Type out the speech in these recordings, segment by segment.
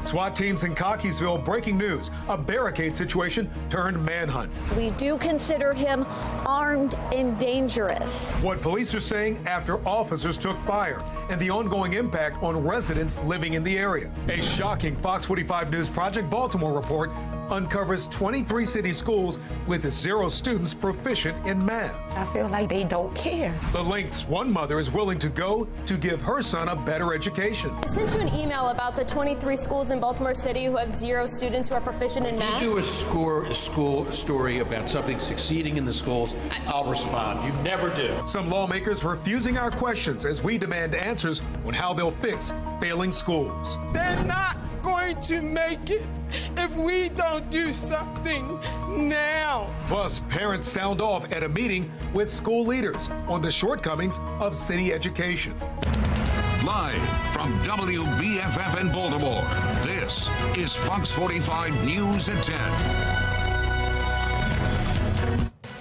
SWAT teams in Cockeysville breaking news. A barricade situation turned manhunt. We do consider him armed and dangerous. What police are saying after officers took fire and the ongoing impact on residents living in the area. A shocking Fox 45 News Project Baltimore report uncovers 23 city schools with 0 students proficient in math. I feel like they don't care. The lengths one mother is willing to go to give her son a better education. I sent you an email about the 23 schools in Baltimore City who have 0 students who are proficient in math. You do a school story about something succeeding in the schools, I'll respond. You never do. Some lawmakers refusing our questions as we demand answers on how they'll fix failing schools. They're not going to make it if we don't do something now. Plus, parents sound off at a meeting with school leaders on the shortcomings of city education. Live from WBFF in Baltimore, this is Fox 45 News at 10.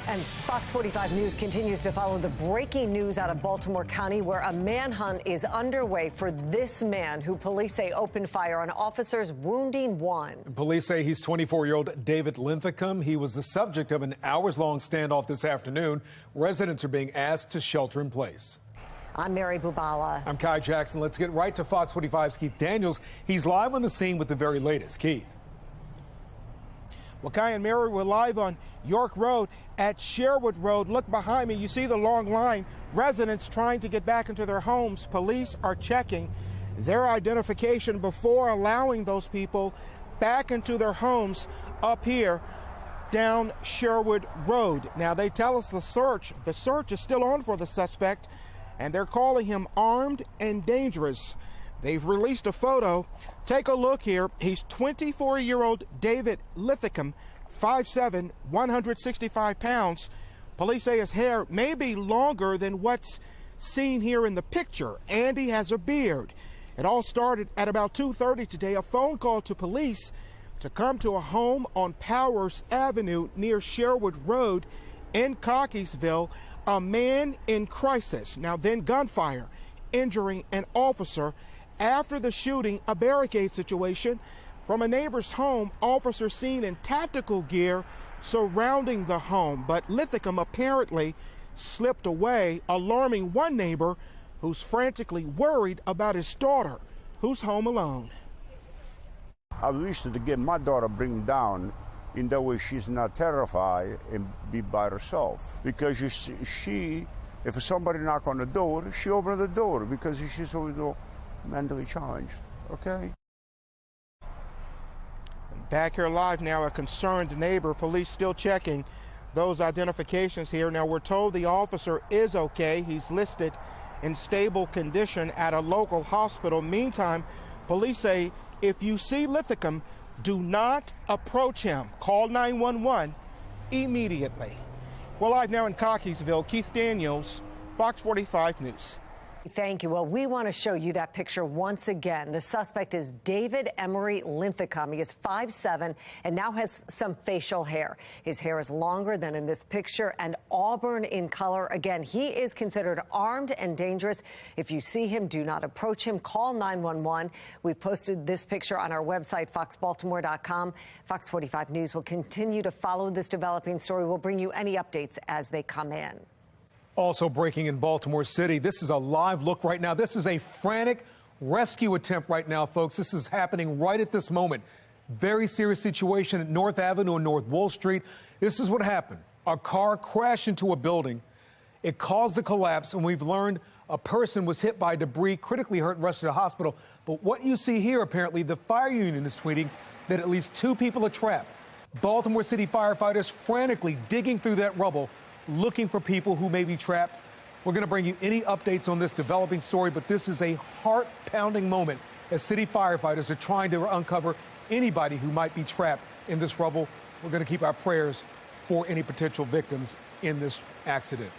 And Fox 45 News continues to follow the breaking news out of Baltimore County, where a manhunt is underway for this man who police say opened fire on officers, wounding 1. Police say he's 24-year-old David Linthicum. He was the subject of an hours-long standoff this afternoon. Residents are being asked to shelter in place. I'm Mary Bubala. I'm Kai Jackson. Let's get right to Fox 45's Keith Daniels. He's live on the scene with the very latest. Keith. Well, Kai and Mary, we're live on York Road at Sherwood Road. Look behind me. You see the long line. Residents trying to get back into their homes. Police are checking their identification before allowing those people back into their homes up here down Sherwood Road. Now, they tell us the search is still on for the suspect, and they're calling him armed and dangerous. They've released a photo. Take a look here. He's 24-year-old David Linthicum, 5'7", 165 pounds. Police say his hair may be longer than what's seen here in the picture, and he has a beard. It all started at about 2:30 today, a phone call to police to come to a home on Powers Avenue near Sherwood Road in Cockeysville. A man in crisis. Now then gunfire, injuring an officer. After the shooting, a barricade situation from a neighbor's home. Officers seen in tactical gear surrounding the home, but Linthicum apparently slipped away, alarming one neighbor who's frantically worried about his daughter, who's home alone. I wish to get my daughter bring down in that way she's not terrified and be by herself. Because she if somebody knock on the door, she open the door because she's always mentally challenged, okay? Back here live now, a concerned neighbor. Police still checking those identifications here. Now, we're told the officer is okay. He's listed in stable condition at a local hospital. Meantime, police say if you see Linthicum, do not approach him. Call 911 immediately. We're live now in Cockeysville. Keith Daniels, Fox 45 News. Thank you. Well, we want to show you that picture once again. The suspect is David Emery Linthicum. He is 5'7" and now has some facial hair. His hair is longer than in this picture and auburn in color. Again, he is considered armed and dangerous. If you see him, do not approach him. Call 911. We've posted this picture on our website, foxbaltimore.com. Fox 45 News will continue to follow this developing story. We'll bring you any updates as they come in. Also breaking in Baltimore City, this is a live look right now. This is a frantic rescue attempt right now, folks. This is happening right at this moment. Very serious situation at North Avenue and North Wall Street. This is what happened. A car crashed into a building. It caused a collapse, and we've learned a person was hit by debris, critically hurt, rushed to the hospital. But what you see here, apparently, the fire union is tweeting that at least 2 people are trapped. Baltimore City firefighters frantically digging through that rubble, looking for people who may be trapped. We're going to bring you any updates on this developing story, but this is a heart-pounding moment as city firefighters are trying to uncover anybody who might be trapped in this rubble. We're going to keep our prayers for any potential victims in this accident.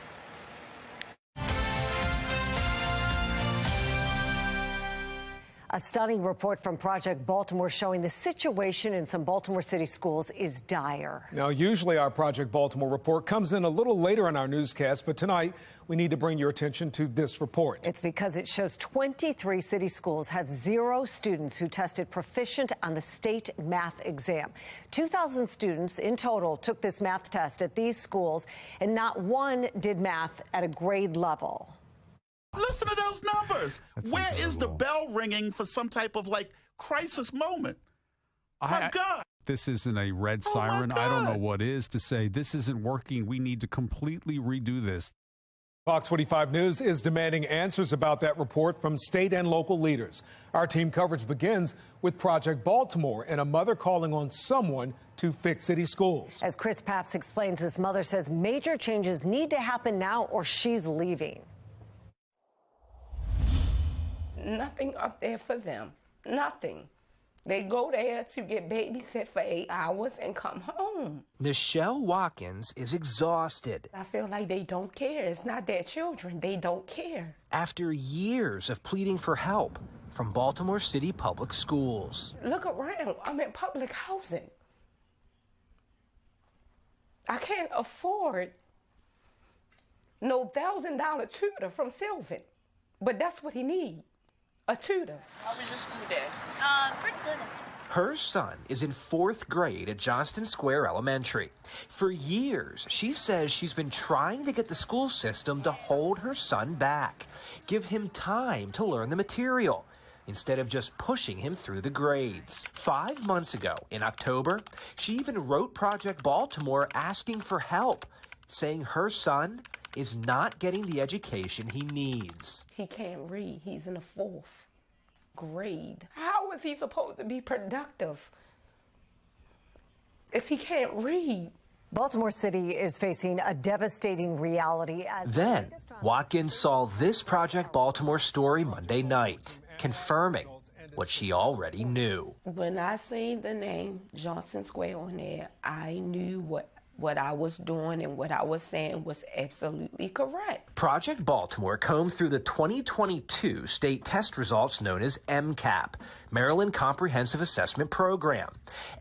A stunning report from Project Baltimore showing the situation in some Baltimore City schools is dire. Now, usually our Project Baltimore report comes in a little later in our newscast, but tonight we need to bring your attention to this report. It's because it shows 23 city schools have 0 students who tested proficient on the state math exam. 2,000 students in total took this math test at these schools, and not one did math at a grade level. Listen to those numbers. Where is the bell ringing for some type of crisis moment? My God. This isn't a red siren. I don't know what is to say. This isn't working. We need to completely redo this. Fox 45 News is demanding answers about that report from state and local leaders. Our team coverage begins with Project Baltimore and a mother calling on someone to fix city schools. As Chris Papps explains, this mother says major changes need to happen now or she's leaving. Nothing up there for them. Nothing. They go there to get babysit for 8 hours and come home. Nichelle Watkins is exhausted. I feel like they don't care. It's not their children. They don't care. After years of pleading for help from Baltimore City Public Schools. Look around. I'm in public housing. I can't afford no $1,000 tutor from Sylvan, but that's what he needs. A tutor. How was your school day? Pretty good. Her son is in 4th grade at Johnston Square Elementary. For years, she says she's been trying to get the school system to hold her son back, give him time to learn the material, instead of just pushing him through the grades. 5 months ago, in October, she even wrote Project Baltimore asking for help, saying her son is not getting the education he needs. He can't read. He's in the 4th grade. How is he supposed to be productive if he can't read? Baltimore City is facing a devastating reality. Then, Watkins saw this Project Baltimore story Monday night, confirming what she already knew. When I seen the name Johnston Square on there, I knew what I was doing and what I was saying was absolutely correct. Project Baltimore combed through the 2022 state test results known as MCAP, Maryland Comprehensive Assessment Program.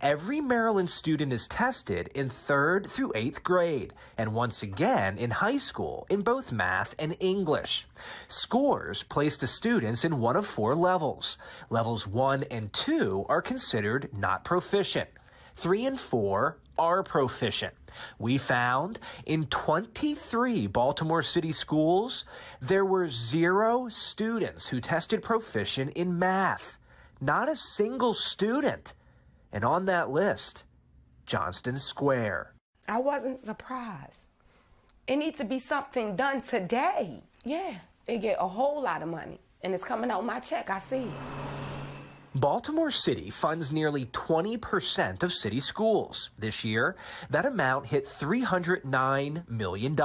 Every Maryland student is tested in 3rd through 8th grade, and once again in high school in both math and English. Scores place the students in one of 4 levels. Levels 1 and 2 are considered not proficient. 3 and 4 are proficient. We found in 23 Baltimore City schools, there were 0 students who tested proficient in math. Not a single student. And on that list, Johnston Square. I wasn't surprised. It needs to be something done today. Yeah, they get a whole lot of money, and it's coming out my check. I see it. Baltimore City funds nearly 20% of city schools. This year, that amount hit $309 million.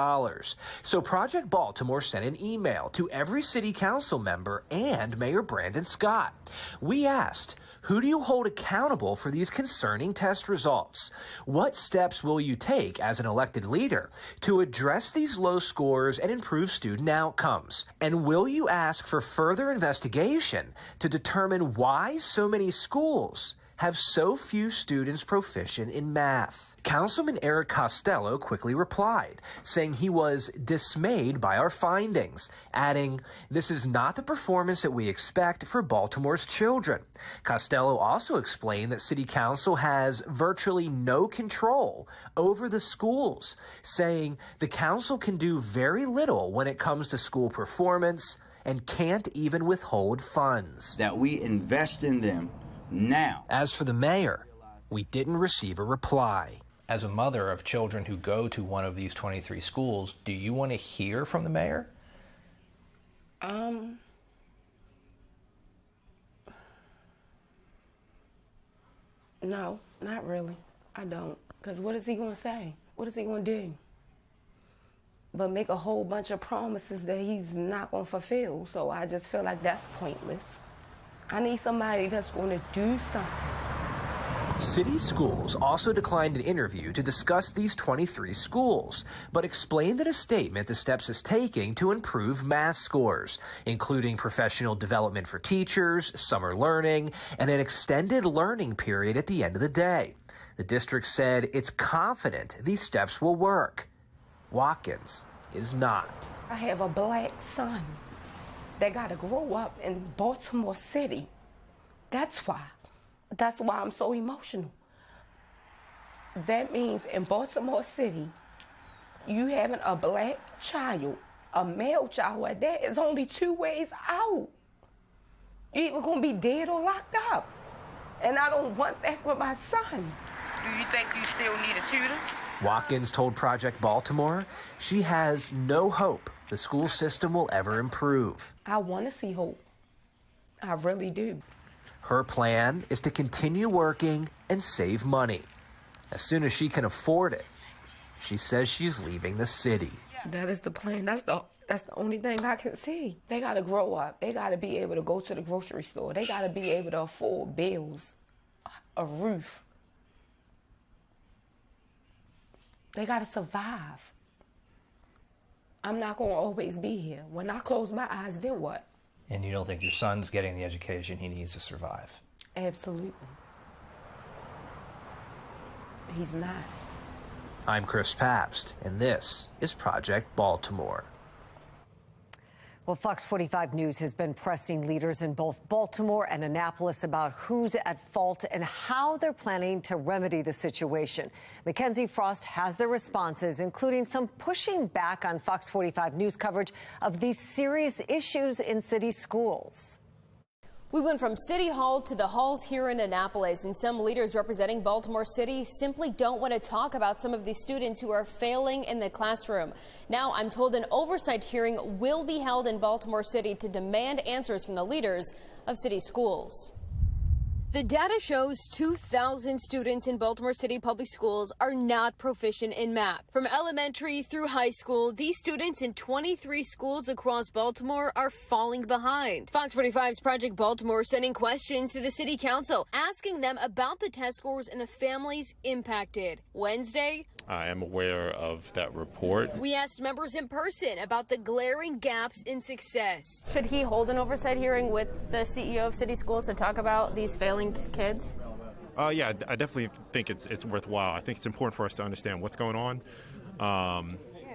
So Project Baltimore sent an email to every city council member and Mayor Brandon Scott. We asked, who do you hold accountable for these concerning test results? What steps will you take as an elected leader to address these low scores and improve student outcomes? And will you ask for further investigation to determine why so many schools have so few students proficient in math? Councilman Eric Costello quickly replied, saying he was dismayed by our findings, adding, "This is not the performance that we expect for Baltimore's children." Costello also explained that City Council has virtually no control over the schools, saying the council can do very little when it comes to school performance and can't even withhold funds. That we invest in them now. As for the mayor, we didn't receive a reply. As a mother of children who go to one of these 23 schools, do you want to hear from the mayor? No, not really. I don't. Because what is he going to say? What is he going to do? But make a whole bunch of promises that he's not going to fulfill. So I just feel like that's pointless. I need somebody that's going to do something. City Schools also declined an interview to discuss these 23 schools, but explained in a statement the steps it's taking to improve math scores, including professional development for teachers, summer learning, and an extended learning period at the end of the day. The district said it's confident these steps will work. Watkins is not. I have a black son that got to grow up in Baltimore City. That's why I'm so emotional. That means in Baltimore City, you having a black child, a male child at that, is only 2 ways out. You're either gonna be dead or locked up. And I don't want that for my son. Do you think you still need a tutor? Watkins told Project Baltimore she has no hope the school system will ever improve. I want to see hope. I really do. Her plan is to continue working and save money. As soon as she can afford it, she says she's leaving the city. That is the plan. That's the only thing I can see. They got to grow up. They got to be able to go to the grocery store. They got to be able to afford bills, a roof. They got to survive. I'm not going to always be here. When I close my eyes, then what? And you don't think your son's getting the education he needs to survive? Absolutely. He's not. I'm Chris Pabst, and this is Project Baltimore. Well, Fox 45 News has been pressing leaders in both Baltimore and Annapolis about who's at fault and how they're planning to remedy the situation. Mackenzie Frost has their responses, including some pushing back on Fox 45 News coverage of these serious issues in city schools. We went from City Hall to the halls here in Annapolis, and some leaders representing Baltimore City simply don't want to talk about some of these students who are failing in the classroom. Now, I'm told an oversight hearing will be held in Baltimore City to demand answers from the leaders of city schools. The data shows 2,000 students in Baltimore City public schools are not proficient in math. From elementary through high school, these students in 23 schools across Baltimore are falling behind. Fox 45's Project Baltimore sending questions to the city council, asking them about the test scores and the families impacted. Wednesday, I am aware of that report. we asked members in person about the glaring gaps in success. Should he hold an oversight hearing with the CEO of city schools to talk about these failing kids? Yeah, I definitely think it's worthwhile. I think it's important for us to understand what's going on.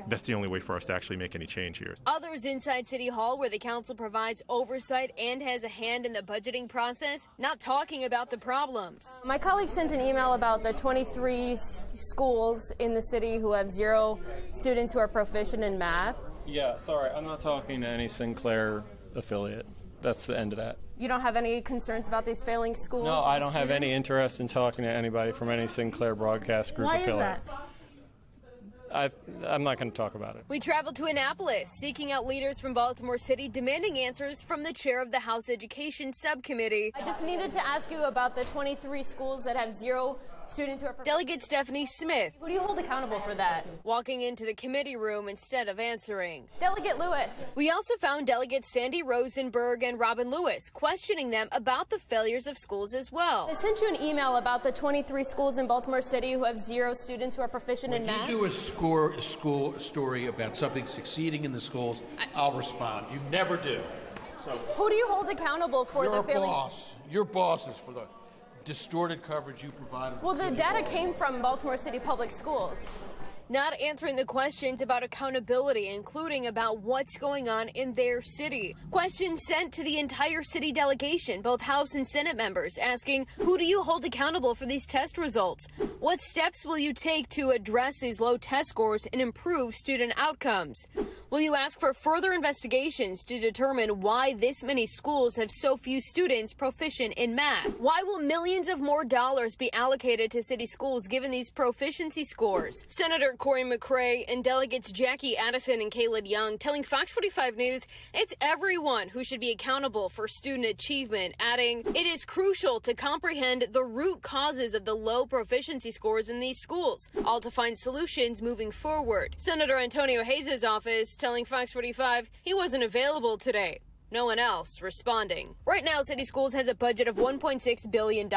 That's the only way for us to actually make any change here. Others inside City Hall, where the council provides oversight and has a hand in the budgeting process, not talking about the problems. My colleague sent an email about the 23 schools in the city who have 0 students who are proficient in math. Yeah, sorry, I'm not talking to any Sinclair affiliate. That's the end of that. You don't have any concerns about these failing schools? No, I don't have any interest in talking to anybody from any Sinclair broadcast group affiliate. Why is that? I'm not going to talk about it. We traveled to Annapolis, seeking out leaders from Baltimore City, demanding answers from the chair of the House Education Subcommittee. I just needed to ask you about the 23 schools that have 0 students who are... Delegate Stephanie Smith, who do you hold accountable for that? Walking into the committee room instead of answering. Delegate Lewis. We also found Delegates Sandy Rosenberg and Robin Lewis, questioning them about the failures of schools as well. I sent you an email about the 23 schools in Baltimore City who have 0 students who are proficient in math. When you do a school story about something succeeding in the schools, I'll respond. You never do. So who do you hold accountable for the failing? Your boss is for the distorted coverage you provided. Well, the data came from Baltimore City Public Schools. Not answering the questions about accountability, including about what's going on in their city. Questions sent to the entire city delegation, both House and Senate members, asking, who do you hold accountable for these test results? What steps will you take to address these low test scores and improve student outcomes? Will you ask for further investigations to determine why this many schools have so few students proficient in math? Why will millions of more dollars be allocated to city schools given these proficiency scores? Senator Corey McCray and delegates Jackie Addison and Caleb Young telling Fox 45 News it's everyone who should be accountable for student achievement, adding, it is crucial to comprehend the root causes of the low proficiency scores in these schools, all to find solutions moving forward. Senator Antonio Hayes' office telling Fox 45 he wasn't available today. no one else responding. Right now, City Schools has a budget of $1.6 billion.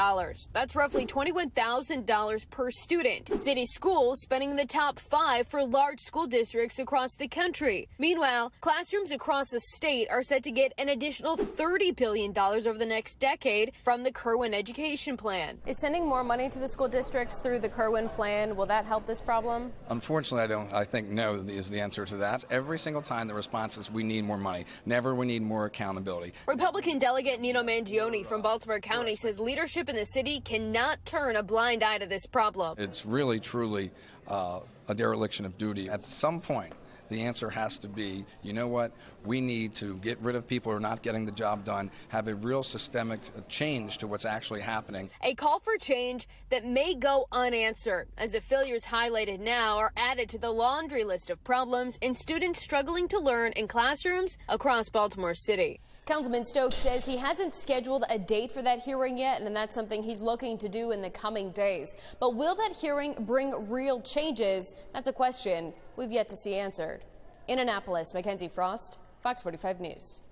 That's roughly $21,000 per student. City Schools spending in the top 5 for large school districts across the country. Meanwhile, classrooms across the state are set to get an additional $30 billion over the next decade from the Kerwin Education Plan. Is sending more money to the school districts through the Kerwin Plan, will that help this problem? Unfortunately, I think no is the answer to that. Every single time the response is we need more money. Never we need more accountability. Republican Delegate Nino Mangione from Baltimore County says leadership in the city cannot turn a blind eye to this problem. It's really, truly a dereliction of duty. At some point, the answer has to be, you know what, we need to get rid of people who are not getting the job done, have a real systemic change to what's actually happening. A call for change that may go unanswered, as the failures highlighted now are added to the laundry list of problems and students struggling to learn in classrooms across Baltimore City. Councilman Stokes says he hasn't scheduled a date for that hearing yet, and that's something he's looking to do in the coming days. But will that hearing bring real changes? That's a question we've yet to see answered. In Annapolis, Mackenzie Frost, Fox 45 News.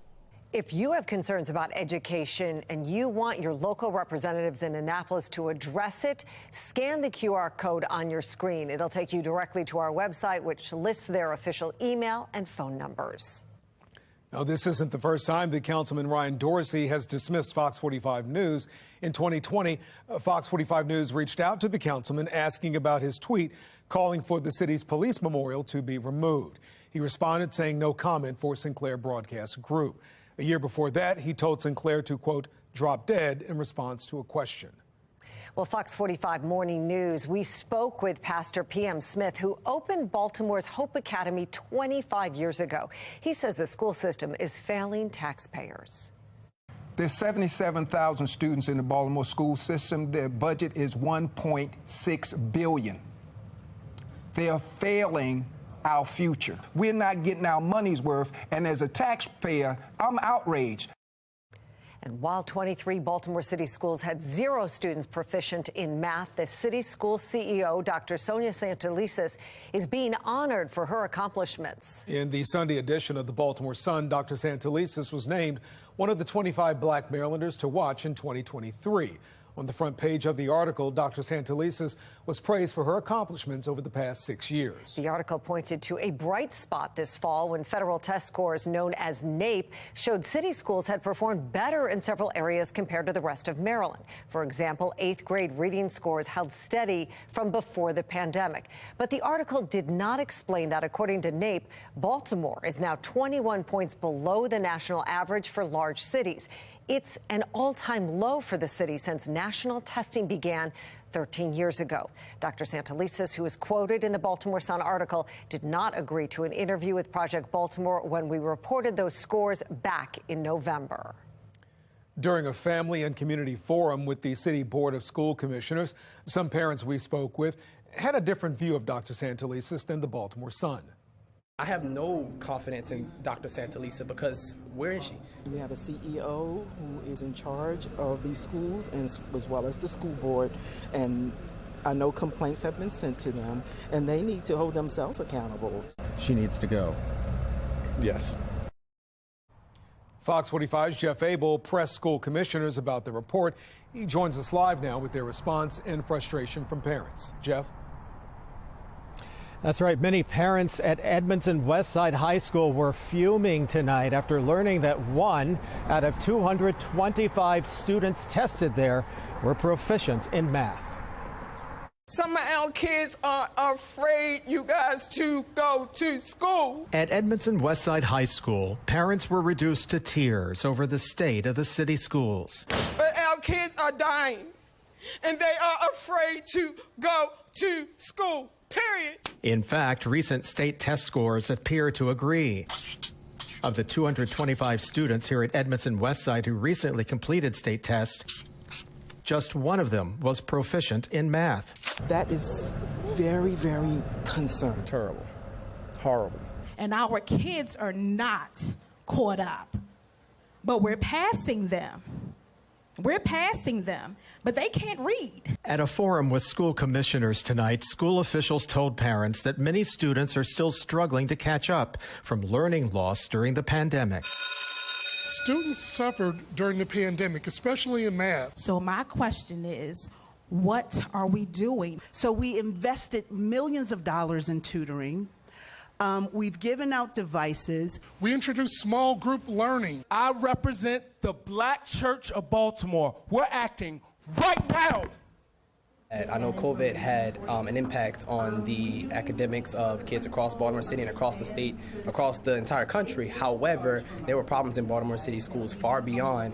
If you have concerns about education and you want your local representatives in Annapolis to address it, scan the QR code on your screen. It'll take you directly to our website, which lists their official email and phone numbers. Now, this isn't the first time that Councilman Ryan Dorsey has dismissed Fox 45 News. In 2020, Fox 45 News reached out to the councilman asking about his tweet calling for the city's police memorial to be removed. He responded saying no comment for Sinclair Broadcast Group. A year before that, he told Sinclair to, quote, drop dead in response to a question. Well, Fox 45 Morning News, we spoke with Pastor P.M. Smith, who opened Baltimore's Hope Academy 25 years ago. He says the school system is failing taxpayers. There's 77,000 students in the Baltimore school system. Their budget is $1.6 billion. They are failing our future. We're not getting our money's worth, and as a taxpayer, I'm outraged. And while 23 Baltimore City schools had 0 students proficient in math, the city school CEO, Dr. Sonia Santelises, is being honored for her accomplishments. In the Sunday edition of the Baltimore Sun, Dr. Santelises was named one of the 25 black Marylanders to watch in 2023. On the front page of the article, Dr. Santelises was praised for her accomplishments over the past 6 years. The article pointed to a bright spot this fall when federal test scores known as NAEP showed city schools had performed better in several areas compared to the rest of Maryland. For example, 8th grade reading scores held steady from before the pandemic. But the article did not explain that, according to NAEP, Baltimore is now 21 points below the national average for large cities. It's an all-time low for the city since national testing began 13 years ago. Dr. Santelises, who is quoted in the Baltimore Sun article, did not agree to an interview with Project Baltimore when we reported those scores back in November. During a family and community forum with the City Board of School Commissioners, some parents we spoke with had a different view of Dr. Santelises than the Baltimore Sun. I have no confidence in Dr. Santelises because where is she? We have a CEO who is in charge of these schools and as well as the school board, and I know complaints have been sent to them and they need to hold themselves accountable. She needs to go. Yes. Fox 45's Jeff Abel pressed school commissioners about the report. He joins us live now with their response and frustration from parents. Jeff? That's right. Many parents at Edmondson Westside High School were fuming tonight after learning that 1 out of 225 students tested there were proficient in math. Some of our kids are afraid, you guys, to go to school. At Edmondson Westside High School, parents were reduced to tears over the state of the city schools. But our kids are dying, and they are afraid to go to school. Period. In fact, recent state test scores appear to agree. Of the 225 students here at Edmondson Westside who recently completed state tests, just 1 of them was proficient in math. That is very, very concerning. Terrible. Horrible. And our kids are not caught up, but we're passing them. We're passing them, but they can't read. At a forum with school commissioners tonight, school officials told parents that many students are still struggling to catch up from learning loss during the pandemic. Students suffered during the pandemic, especially in math. So my question is, what are we doing? So we invested millions of dollars in tutoring. We've given out devices. We introduced small group learning. I represent the Black Church of Baltimore. We're acting right now. I know COVID had an impact on the academics of kids across Baltimore City and across the state, across the entire country. However, there were problems in Baltimore City schools far beyond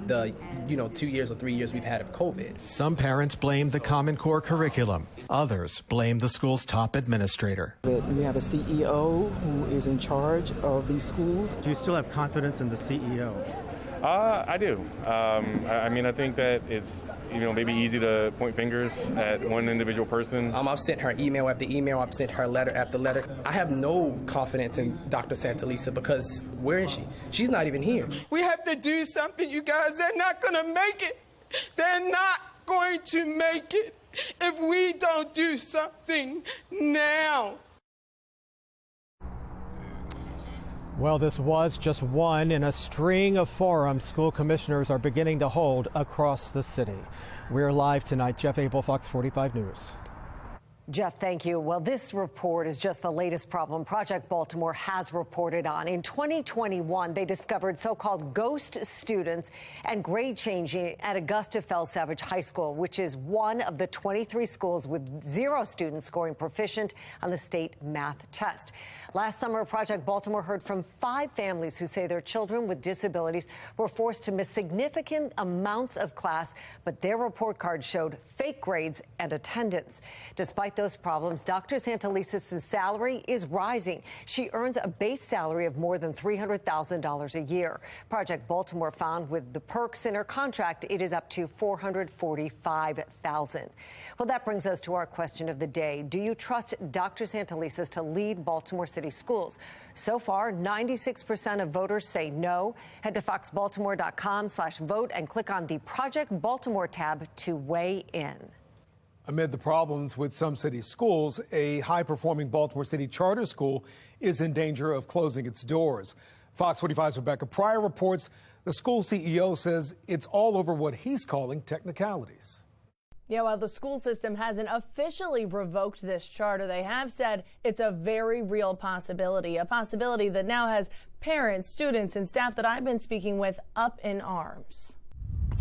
the 2 years or 3 years we've had of COVID. Some parents blame the Common Core curriculum. Others blame the school's top administrator. We have a CEO who is in charge of these schools. Do you still have confidence in the CEO? I do. I think that it's maybe easy to point fingers at one individual person. I've sent her email after email. I've sent her letter after letter. I have no confidence in Dr. Santalisa because where is she? She's not even here. We have to do something, you guys. They're not going to make it. They're not going to make it if we don't do something now. Well, this was just one in a string of forums school commissioners are beginning to hold across the city. We're live tonight. Jeff Abel, Fox 45 News. Jeff, thank you. Well, this report is just the latest problem Project Baltimore has reported on. In 2021, they discovered so-called ghost students and grade changing at Augusta Fell Savage High School, which is one of the 23 schools with 0 students scoring proficient on the state math test. Last summer, Project Baltimore heard from 5 families who say their children with disabilities were forced to miss significant amounts of class, but their report card showed fake grades and attendance. Despite those problems, Dr. Santalisa's salary is rising. She earns a base salary of more than $300,000 a year. Project Baltimore found with the perks in her contract, it is up to $445,000. Well, that brings us to our question of the day. Do you trust Dr. Santalisa's to lead Baltimore City schools? So far, 96% of voters say no. Head to foxbaltimore.com/vote and click on the Project Baltimore tab to weigh in. Amid the problems with some city schools, a high-performing Baltimore City charter school is in danger of closing its doors. Fox 45's Rebecca Pryor reports the school CEO says it's all over what he's calling technicalities. Yeah, while the school system hasn't officially revoked this charter, they have said it's a very real possibility, a possibility that now has parents, students, and staff that I've been speaking with up in arms.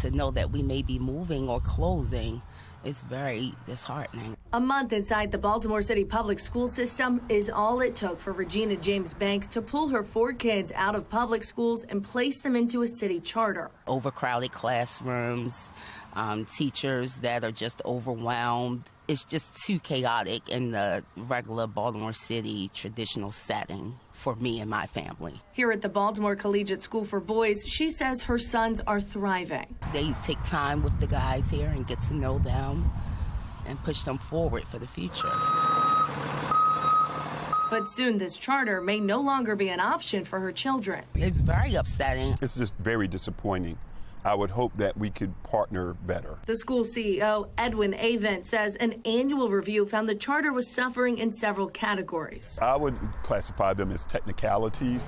To know that we may be moving or closing is very disheartening. A month inside the Baltimore City public school system is all it took for Regina James Banks to pull her 4 kids out of public schools and place them into a city charter. Overcrowded classrooms, teachers that are just overwhelmed. It's just too chaotic in the regular Baltimore City traditional setting for me and my family. Here at the Baltimore Collegiate School for Boys, she says her sons are thriving. They take time with the guys here and get to know them and push them forward for the future. But soon this charter may no longer be an option for her children. It's very upsetting. It's just very disappointing. I would hope that we could partner better. The school CEO, Edwin Avent, says an annual review found the charter was suffering in several categories. I would classify them as technicalities.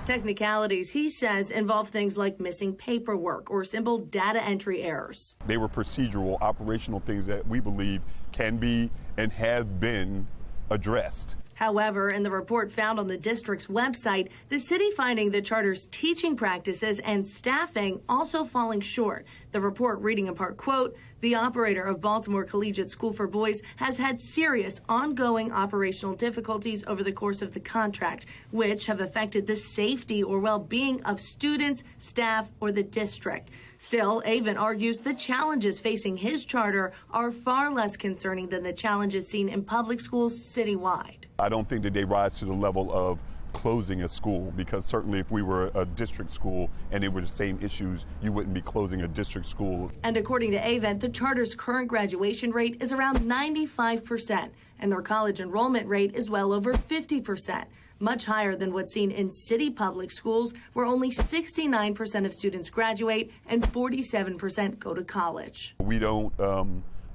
Technicalities, he says, involve things like missing paperwork or simple data entry errors. They were procedural, operational things that we believe can be and have been addressed. However, in the report found on the district's website, the city finding the charter's teaching practices and staffing also falling short. The report reading in part, quote, the operator of Baltimore Collegiate School for Boys has had serious ongoing operational difficulties over the course of the contract, which have affected the safety or well-being of students, staff, or the district. Still, Avent argues the challenges facing his charter are far less concerning than the challenges seen in public schools citywide. I don't think that they rise to the level of closing a school, because certainly if we were a district school and it were the same issues, you wouldn't be closing a district school. And according to Avent, the charter's current graduation rate is around 95%, and their college enrollment rate is well over 50%, much higher than what's seen in city public schools, where only 69% of students graduate and 47% go to college. We don't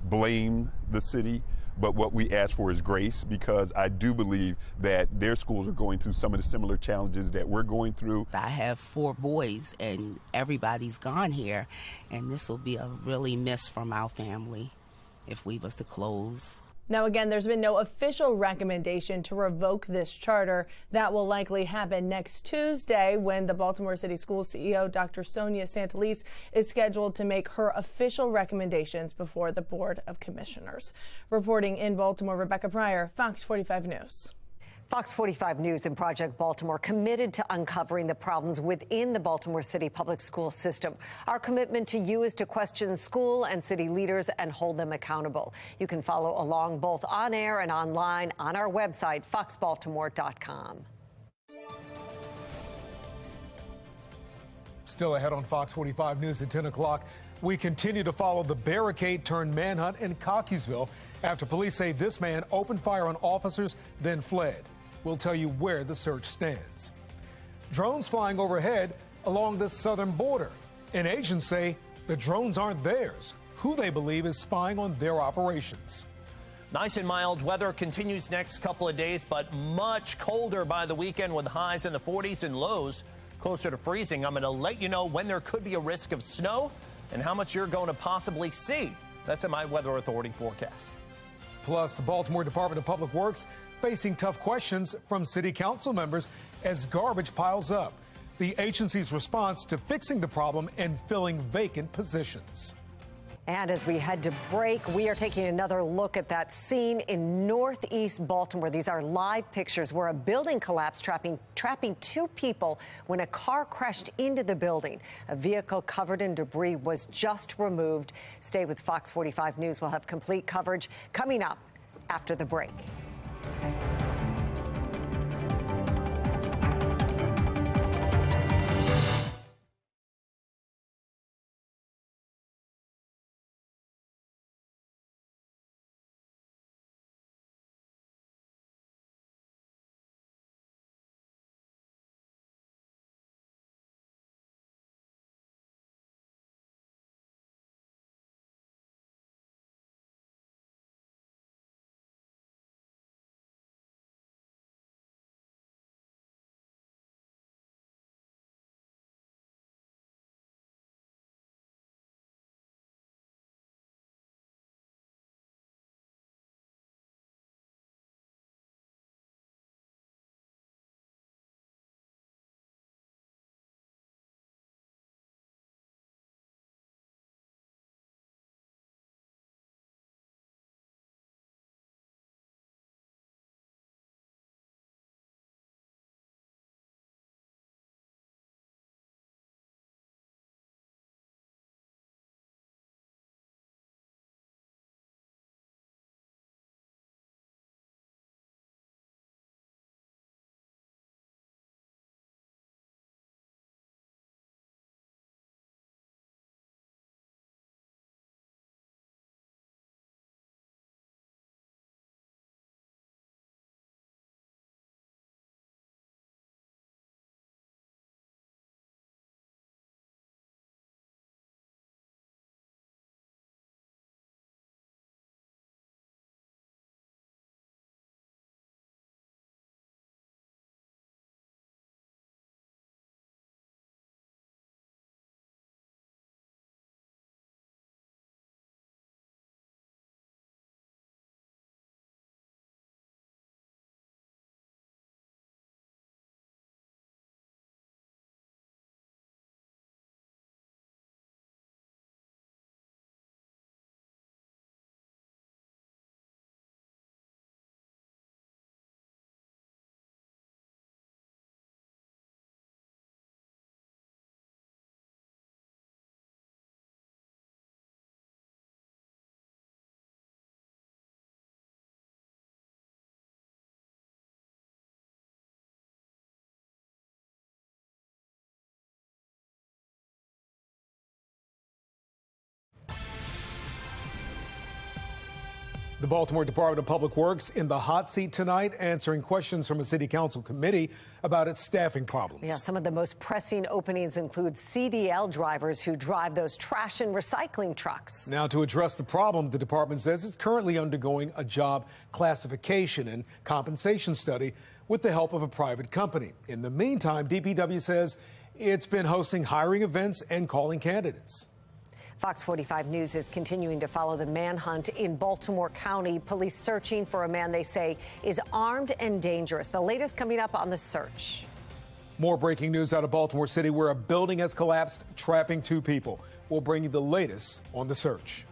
blame the city, But what we ask for is grace, because I do believe that their schools are going through some of the similar challenges that we're going through. I have 4 boys and everybody's gone here, and this will be a really miss from our family if we was to close. Now, again, there's been no official recommendation to revoke this charter. That will likely happen next Tuesday when the Baltimore City Schools CEO, Dr. Sonia Santalese, is scheduled to make her official recommendations before the Board of Commissioners. Reporting in Baltimore, Rebecca Pryor, Fox 45 News. Fox 45 News and Project Baltimore committed to uncovering the problems within the Baltimore City public school system. Our commitment to you is to question school and city leaders and hold them accountable. You can follow along both on air and online on our website, foxbaltimore.com. Still ahead on Fox 45 News at 10 o'clock. We continue to follow the barricade turned manhunt in Cockeysville after police say this man opened fire on officers, then fled. We'll tell you where the search stands. Drones flying overhead along the southern border. And agents say the drones aren't theirs. Who they believe is spying on their operations. Nice and mild weather continues next couple of days, but much colder by the weekend with highs in the 40s and lows closer to freezing. I'm going to let you know when there could be a risk of snow and how much you're going to possibly see. That's in my Weather Authority forecast. Plus, the Baltimore Department of Public Works facing tough questions from city council members as garbage piles up. The agency's response to fixing the problem and filling vacant positions. And as we head to break, we are taking another look at that scene in northeast Baltimore. These are live pictures where a building collapsed, trapping 2 people when a car crashed into the building. A vehicle covered in debris was just removed. Stay with Fox 45 News. We'll have complete coverage coming up after the break. The Baltimore Department of Public Works in the hot seat tonight, answering questions from a city council committee about its staffing problems. Yeah, some of the most pressing openings include CDL drivers who drive those trash and recycling trucks. Now, to address the problem, the department says it's currently undergoing a job classification and compensation study with the help of a private company. In the meantime, DPW says it's been hosting hiring events and calling candidates. Fox 45 News is continuing to follow the manhunt in Baltimore County. Police searching for a man they say is armed and dangerous. The latest coming up on the search. More breaking news out of Baltimore City, where a building has collapsed, trapping 2 people. We'll bring you the latest on the search.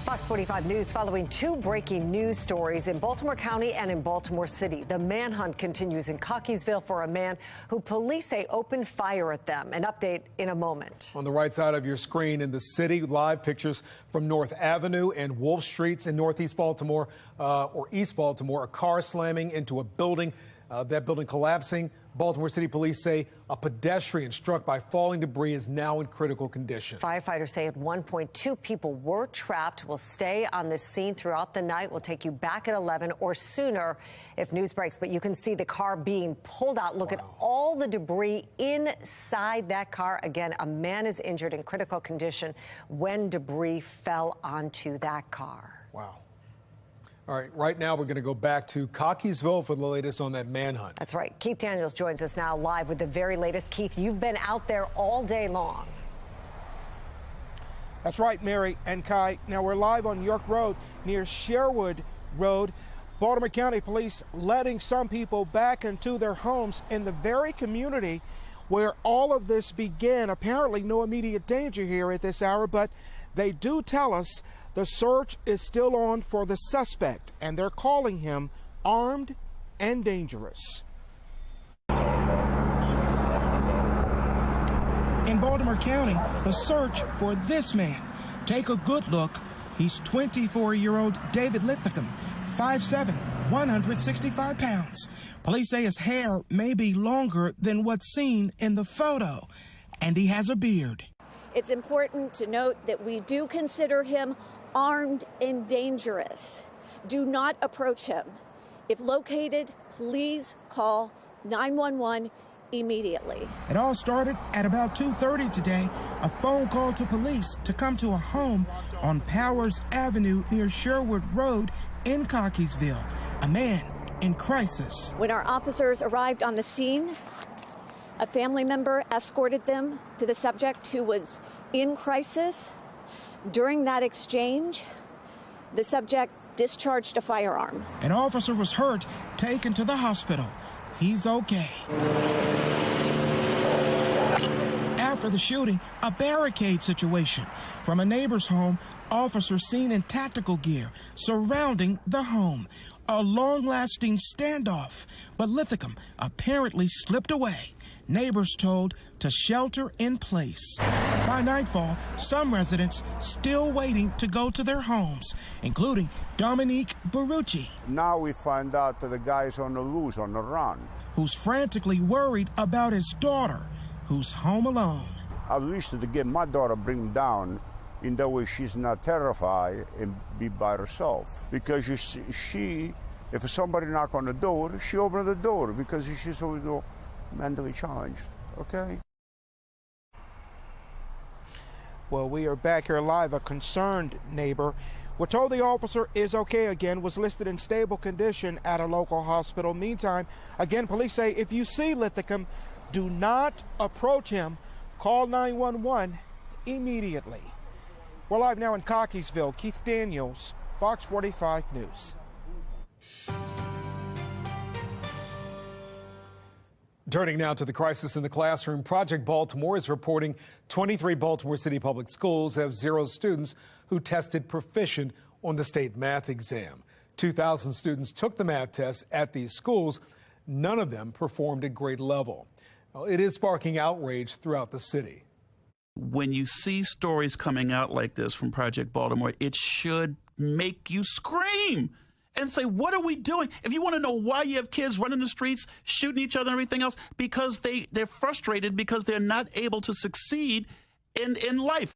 Fox 45 News following 2 breaking news stories in Baltimore County and in Baltimore City. The manhunt continues in Cockeysville for a man who police say opened fire at them. An update in a moment. On the right side of your screen in the city, live pictures from North Avenue and Wolf Streets in Northeast Baltimore or East Baltimore. A car slamming into a building, that building collapsing. Baltimore City police say a pedestrian struck by falling debris is now in critical condition. Firefighters say at one point 2 people were trapped. We'll stay on this scene throughout the night. We'll take you back at 11 or sooner if news breaks. But you can see the car being pulled out. Look at all the debris inside that car. Again, a man is injured in critical condition when debris fell onto that car. Wow. All right, right now we're going to go back to Cockeysville for the latest on that manhunt. That's right. Keith Daniels joins us now live with the very latest. Keith, you've been out there all day long. That's right, Mary and Kai. Now we're live on York Road near Sherwood Road. Baltimore County Police letting some people back into their homes in the very community where all of this began. Apparently no immediate danger here at this hour, but They do tell us the search is still on for the suspect, and they're calling him armed and dangerous. In Baltimore County, the search for this man. Take a good look. He's 24-year-old David Linthicum, 5'7", 165 pounds. Police say his hair may be longer than what's seen in the photo, and he has a beard. It's important to note that we do consider him armed and dangerous. Do not approach him. If located, please call 911 immediately. It all started at about 2:30 today. A phone call to police to come to a home on Powers Avenue near Sherwood Road in Cockeysville. A man in crisis. When our officers arrived on the scene, a family member escorted them to the subject who was in crisis. During that exchange, the subject discharged a firearm. An officer was hurt, taken to the hospital. He's okay. After the shooting, a barricade situation. From a neighbor's home, officers seen in tactical gear surrounding the home. A long-lasting standoff, but Linthicum apparently slipped away. Neighbors told to shelter in place. By nightfall, some residents still waiting to go to their homes, including Dominique Barucci. Now we find out that the guy's on the loose, on the run. Who's frantically worried about his daughter, who's home alone. I wish to get my daughter bring down in that way she's not terrified and be by herself. Because she if somebody knock on the door, she open the door because she's always mentally challenged, okay? Well, we are back here live. A concerned neighbor. We're told the officer is okay again, was listed in stable condition at a local hospital. Meantime, again, police say if you see Linthicum, do not approach him. Call 911 immediately. We're live now in Cockeysville. Keith Daniels, Fox 45 News. Turning now to the crisis in the classroom, Project Baltimore is reporting 23 Baltimore City public schools have 0 students who tested proficient on the state math exam. 2,000 students took the math test at these schools. None of them performed at grade level. Well, it is sparking outrage throughout the city. When you see stories coming out like this from Project Baltimore, it should make you scream and say, what are we doing? If you want to know why you have kids running the streets, shooting each other and everything else, because they're frustrated because they're not able to succeed in life.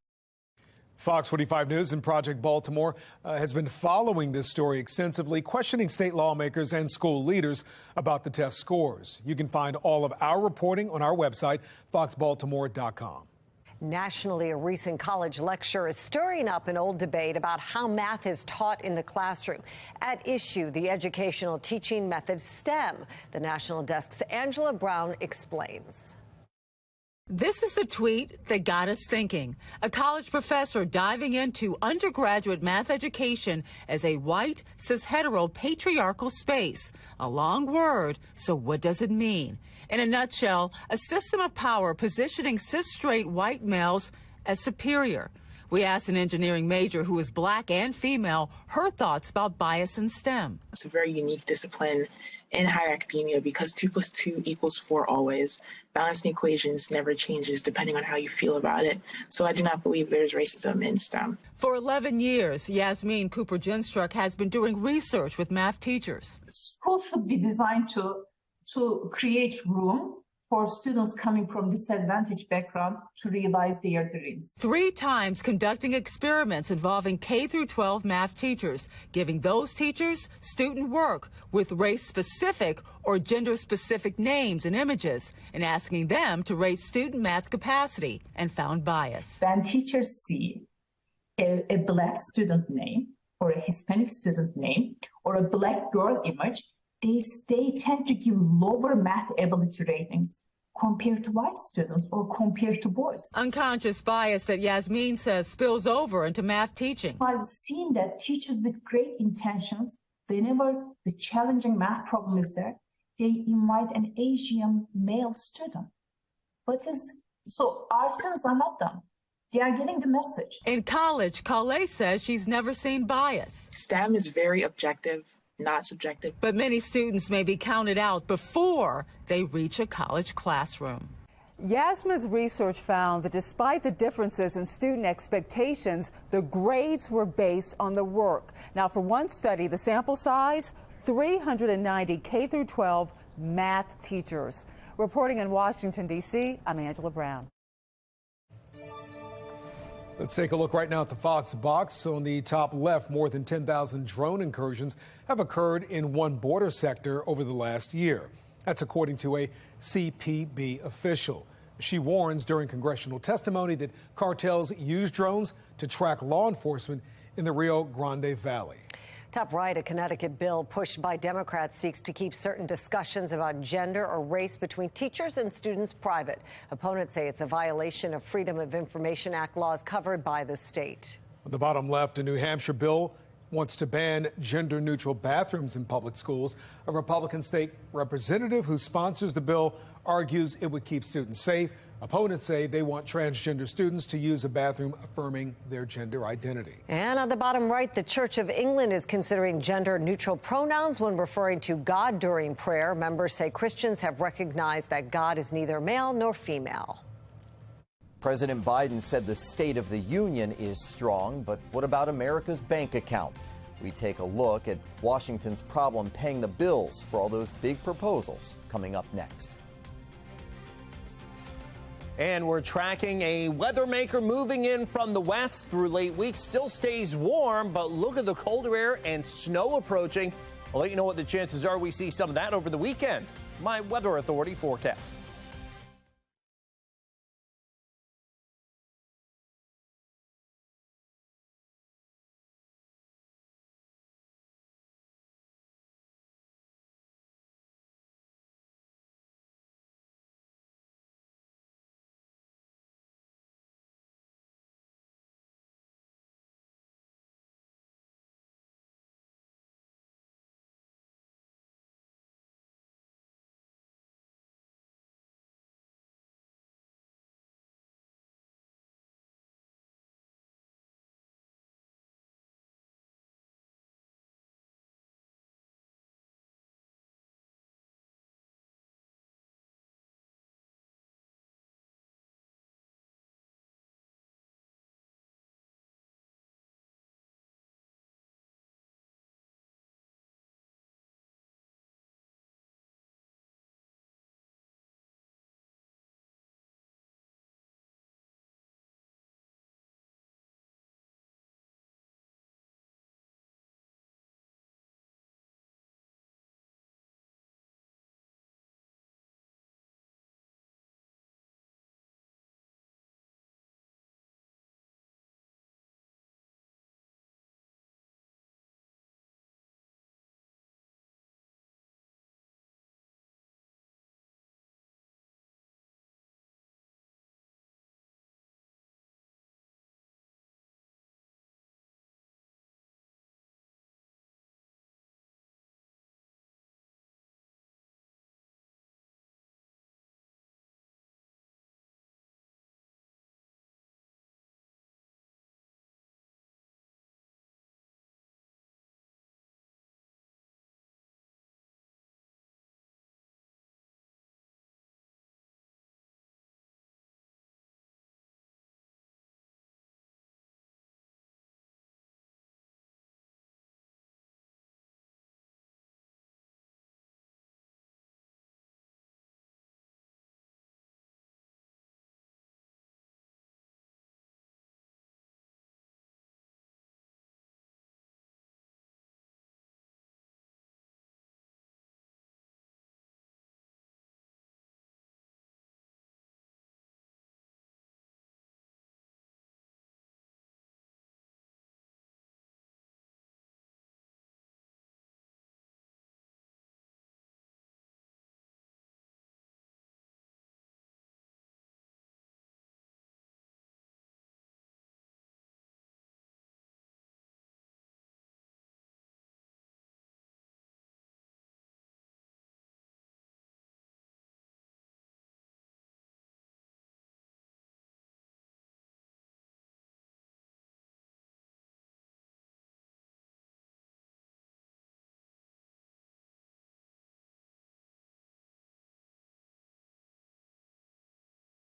Fox 45 News and Project Baltimore has been following this story extensively, questioning state lawmakers and school leaders about the test scores. You can find all of our reporting on our website, foxbaltimore.com. Nationally, a recent college lecture is stirring up an old debate about how math is taught in the classroom. At issue, the educational teaching method STEM. The National Desk's Angela Brown explains. This is the tweet that got us thinking. A college professor diving into undergraduate math education as a white, cis-hetero patriarchal space. A long word, so what does it mean? In a nutshell, a system of power positioning cis-straight white males as superior. We asked an engineering major who is black and female her thoughts about bias in STEM. It's a very unique discipline in higher academia because 2 + 2 = 4 always. Balancing equations never changes depending on how you feel about it. So I do not believe there's racism in STEM. For 11 years, Yasmin Cooper-Ginstruck has been doing research with math teachers. Schools should be designed to create room for students coming from disadvantaged background to realize their dreams. 3 times conducting experiments involving K-12 math teachers, giving those teachers student work with race-specific or gender-specific names and images, and asking them to rate student math capacity, and found bias. When teachers see a black student name or a Hispanic student name or a black girl image, they tend to give lower math ability ratings compared to white students or compared to boys. Unconscious bias that Yasmin says spills over into math teaching. I've seen that teachers with great intentions, whenever the challenging math problem is there, they invite an Asian male student. So our students are not dumb. They are getting the message. In college, Kale says she's never seen bias. STEM is very objective, not subjective. But many students may be counted out before they reach a college classroom. Yasmin's research found that despite the differences in student expectations, the grades were based on the work. Now, for one study, the sample size, 390 K-12 math teachers. Reporting in Washington, D.C., I'm Angela Brown. Let's take a look right now at the Fox box. On the top left, more than 10,000 drone incursions have occurred in one border sector over the last year. That's according to a CPB official. She warns during congressional testimony that cartels use drones to track law enforcement in the Rio Grande Valley. Top right, a Connecticut bill pushed by Democrats seeks to keep certain discussions about gender or race between teachers and students private. Opponents say it's a violation of Freedom of Information Act laws covered by the state. On the bottom left, a New Hampshire bill wants to ban gender-neutral bathrooms in public schools. A Republican state representative who sponsors the bill argues it would keep students safe. Opponents say they want transgender students to use a bathroom affirming their gender identity. And on the bottom right, the Church of England is considering gender-neutral pronouns when referring to God during prayer. Members say Christians have recognized that God is neither male nor female. President Biden said the State of the Union is strong, but what about America's bank account? We take a look at Washington's problem paying the bills for all those big proposals coming up next. And we're tracking a weather maker moving in from the west through late week. Still stays warm, but look at the colder air and snow approaching. I'll let you know what the chances are we see some of that over the weekend. My Weather Authority forecast.